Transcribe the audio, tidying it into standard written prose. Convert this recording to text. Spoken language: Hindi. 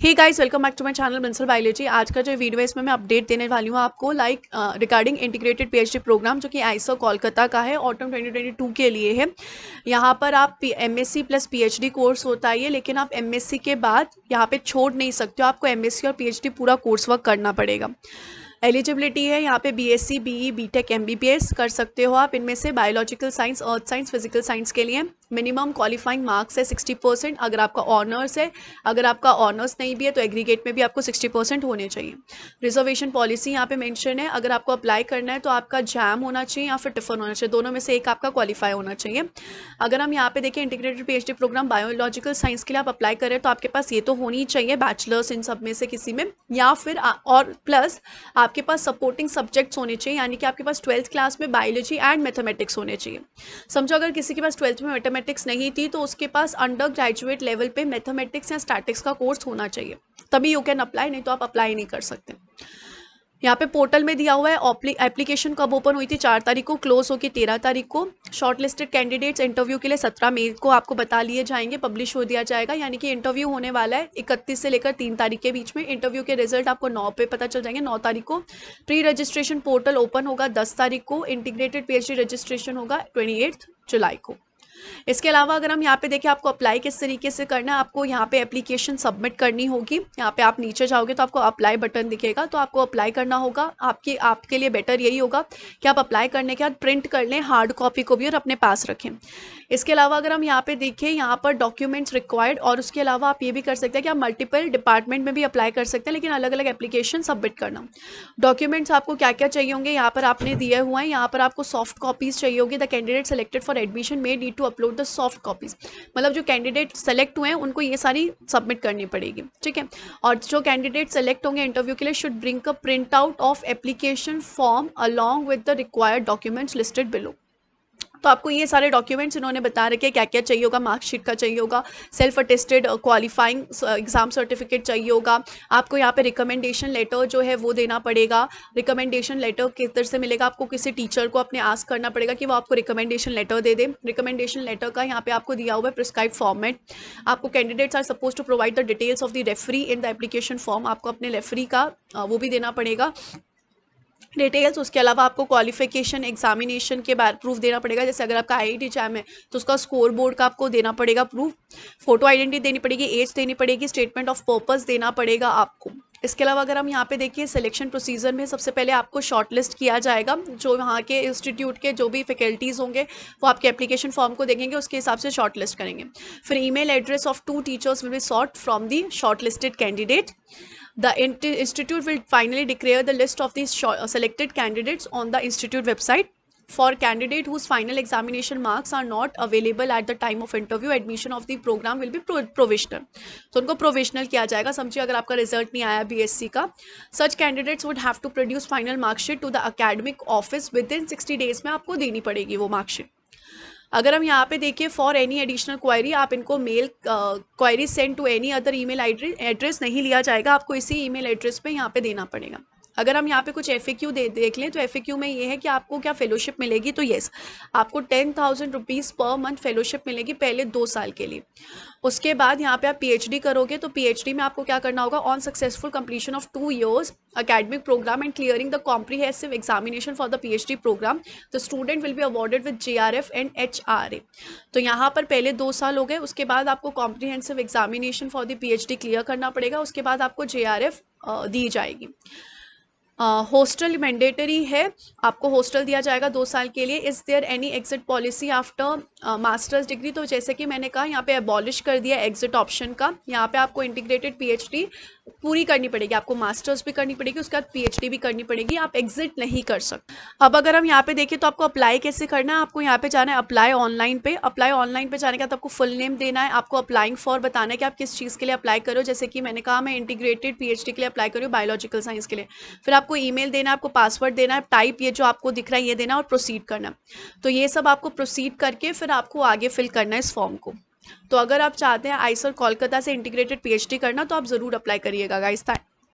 Hey guys, welcome back to my channel principal biology. आज का जो वीडियो है इसमें मैं अपडेट देने वाली हूँ आपको रिगार्डिंग इंटीग्रेटेड पीएचडी प्रोग्राम जो कि आईएसओ कोलकाता का है, ऑटम 2022 के लिए है। यहाँ पर आप एमएससी प्लस पीएचडी कोर्स होता है ये, लेकिन आप एमएससी के बाद यहाँ पे छोड़ नहीं सकते हो, आपको एमएससी और पीएचडी पूरा कोर्स वर्क करना पड़ेगा। एलिजिबिलिटी है यहाँ पे बीएससी, बीई, बीटेक, एमबीबीएस कर सकते हो आप इनमें से। Biological science, earth science, physical science के लिए मिनिमम क्वालिफाइंग मार्क्स है 60%। अगर आपका ऑनर्स है, अगर आपका ऑनर्स नहीं भी है तो एग्रीगेट में भी आपको 60% होने चाहिए। रिजर्वेशन पॉलिसी यहाँ पे मेंशन है। अगर आपको अप्लाई करना है तो आपका जैम होना चाहिए या फिर टिफन होना चाहिए, दोनों में से एक आपका क्वालिफाई होना चाहिए। अगर हम यहाँ पे देखें integrated PhD programme biological science के लिए आप अप्लाई करें तो आपके पास ये तो होनी चाहिए बैचलर्स इन सब में से किसी में, या फिर और प्लस आपके पास सपोर्टिंग सब्जेक्ट्स होने चाहिए, यानी कि आपके पास 12th क्लास में बायोलॉजी एंड मैथमेटिक्स होने चाहिए। समझो अगर किसी के पास 12th में मैथमेटिक्स नहीं थी तो उसके पास अंडर ग्रेजुएट लेवल पे मैथमेटिक्स या स्टैटिक्स का कोर्स होना चाहिए, तभी यू कैन अप्लाई, नहीं तो आप अप्लाई नहीं कर सकते। यहाँ पे पोर्टल में दिया हुआ है एप्लीकेशन कब ओपन हुई थी, 4 तारीख को, क्लोज होगी 13 तारीख को। शॉर्ट लिस्टेड कैंडिडेट्स इंटरव्यू के लिए 17 मई को आपको बता लिए जाएंगे, पब्लिश हो दिया जाएगा। यानी कि इंटरव्यू होने वाला है 31 से लेकर 3 तारीख के बीच में। इंटरव्यू के रिजल्ट आपको 9 पे पता चल जाएंगे, 9 तारीख को। प्री रजिस्ट्रेशन पोर्टल ओपन होगा 10 तारीख को। इंटीग्रेटेड पीएचडी रजिस्ट्रेशन होगा 28 जुलाई को। इसके अलावा अगर हम यहाँ पे देखें आपको अप्लाई किस तरीके से करना है, आपको यहाँ पे एप्लीकेशन सबमिट करनी होगी। यहाँ पे आप नीचे जाओगे तो आपको अप्लाई बटन दिखेगा, तो आपको अप्लाई करना होगा। आपके लिए बेटर यही होगा कि आप अप्लाई करने के बाद प्रिंट कर लें हार्ड कॉपी को भी और अपने पास रखें। इसके अलावा अगर हम यहाँ पे देखें, यहाँ पर डॉक्यूमेंट्स रिक्वायर्ड, और उसके अलावा आप ये भी कर सकते हैं कि आप मल्टीपल डिपार्टमेंट में भी अप्लाई कर सकते हैं, लेकिन अलग अलग एप्लीकेशन सबमिट करना। डॉक्यूमेंट्स आपको क्या क्या चाहिए होंगे यहाँ पर आपने दिए हुए हैं। यहाँ पर आपको सॉफ्ट कॉपीज चाहिए होगी। The candidate selected for admission may need to upload the soft copies, मतलब जो कैंडिडेट सेलेक्ट हुए हैं उनको ये सारी सबमिट करनी पड़ेगी, ठीक है। और जो कैंडिडेट सेलेक्ट होंगे इंटरव्यू के लिए should bring a print out of application form along with the required documents listed below. तो आपको ये सारे डॉक्यूमेंट्स इन्होंने बता रखे क्या क्या चाहिए होगा। मार्कशीट का चाहिए होगा, self attested qualifying exam certificate चाहिए होगा। आपको यहाँ पे रिकमेंडेशन लेटर जो है वो देना पड़ेगा। रिकमेंडेशन लेटर किधर से मिलेगा, आपको किसी टीचर को अपने आस्क करना पड़ेगा कि वो आपको रिकमेंडेशन लेटर दे दे। रिकमेंडेशन लेटर का यहाँ पे आपको दिया हुआ है प्रिस्क्राइब फॉर्मेट। आपको candidates are suppose to provide the details of the referee in the application form, आपको अपने रेफरी का वो भी देना पड़ेगा डिटेल्स। उसके अलावा आपको क्वालिफिकेशन एग्जामिनेशन के बाद प्रूफ देना पड़ेगा, जैसे अगर आपका आईआईटी जैम है तो उसका स्कोर बोर्ड का आपको देना पड़ेगा प्रूफ। फोटो आइडेंटिटी देनी पड़ेगी, एज देनी पड़ेगी, स्टेटमेंट ऑफ पर्पस देना पड़ेगा आपको। इसके अलावा अगर हम यहाँ पे देखिए सिलेक्शन प्रोसीजर में सबसे पहले आपको शॉर्टलिस्ट किया जाएगा। जो वहाँ के इंस्टीट्यूट के जो भी फैकल्टीज़ होंगे वो आपके एप्लीकेशन फॉर्म को देखेंगे, उसके हिसाब से शॉर्टलिस्ट करेंगे। फिर email address of 2 teachers will be sort from the shortlisted candidate. The institute will finally declare the list of these selected candidates on the institute website. For candidate whose final examination marks are not available at the time of interview, admission of the program will be provisional. तो उनको provisional किया जाएगा। समझिए अगर आपका रिजल्ट नहीं आया बीएससी का, such candidates would have to produce final mark sheet to the academic office within 60 days में आपको देनी पड़ेगी वो मार्कशीट। अगर हम यहाँ पे देखिए फॉर एनी एडिशनल क्वायरी, आप इनको mail query send to any other email address नहीं लिया जाएगा, आपको इसी ईमेल एड्रेस पे यहाँ पे देना पड़ेगा। अगर हम यहाँ पे कुछ एफएक्यू देख लें तो एफएक्यू में ये है कि आपको क्या फेलोशिप मिलेगी, तो येस आपको 10,000 रुपीज़ पर मंथ फेलोशिप मिलेगी पहले 2 साल के लिए। उसके बाद यहाँ पे आप पीएचडी करोगे तो पीएचडी में आपको क्या करना होगा, on successful completion of 2 years academic program and clearing the comprehensive examination for the PhD program, the student will be awarded with JRF and HRA। तो यहाँ पर पहले 2 साल हो गए, उसके बाद आपको comprehensive examination for the PhD clear करना पड़ेगा, उसके बाद आपको JRF दी जाएगी। हॉस्टल मैंडेटरी है, आपको हॉस्टल दिया जाएगा 2 साल के लिए। Is there any exit policy after masters degree, तो जैसे कि मैंने कहा यहाँ पे एबॉलिश कर दिया एग्जिट ऑप्शन का। यहाँ पे आपको इंटीग्रेटेड पीएचडी पूरी करनी पड़ेगी, आपको मास्टर्स भी करनी पड़ेगी, उसके बाद पीएचडी भी करनी पड़ेगी, आप एग्जिट नहीं कर सकते। अब अगर हम यहाँ पे देखें तो आपको अप्लाई कैसे करना है, आपको यहाँ पे जाना है अप्लाई ऑनलाइन पे। अप्लाई ऑनलाइन पे जाने के बाद आपको फुल नेम देना है, आपको अप्लाइंग फॉर बताना है कि आप किस चीज़ के लिए अप्लाई करो। जैसे कि मैंने कहा मैं इंटीग्रेटेड पीएचडी के लिए अप्लाई करूँ, बायोलॉजिकल साइंस के लिए। फिर आपको ईमेल देना है, आपको पासवर्ड देना है, टाइप ये जो आपको दिख रहा है ये देना और प्रोसीड करना। तो ये सब आपको प्रोसीड करके फिर आपको आगे फिल करना है इस फॉर्म को। तो अगर आप चाहते हैं आईएसओ कोलकाता से इंटीग्रेटेड पीएचडी करना तो आप ज़रूर अप्लाई करिएगा गाइस।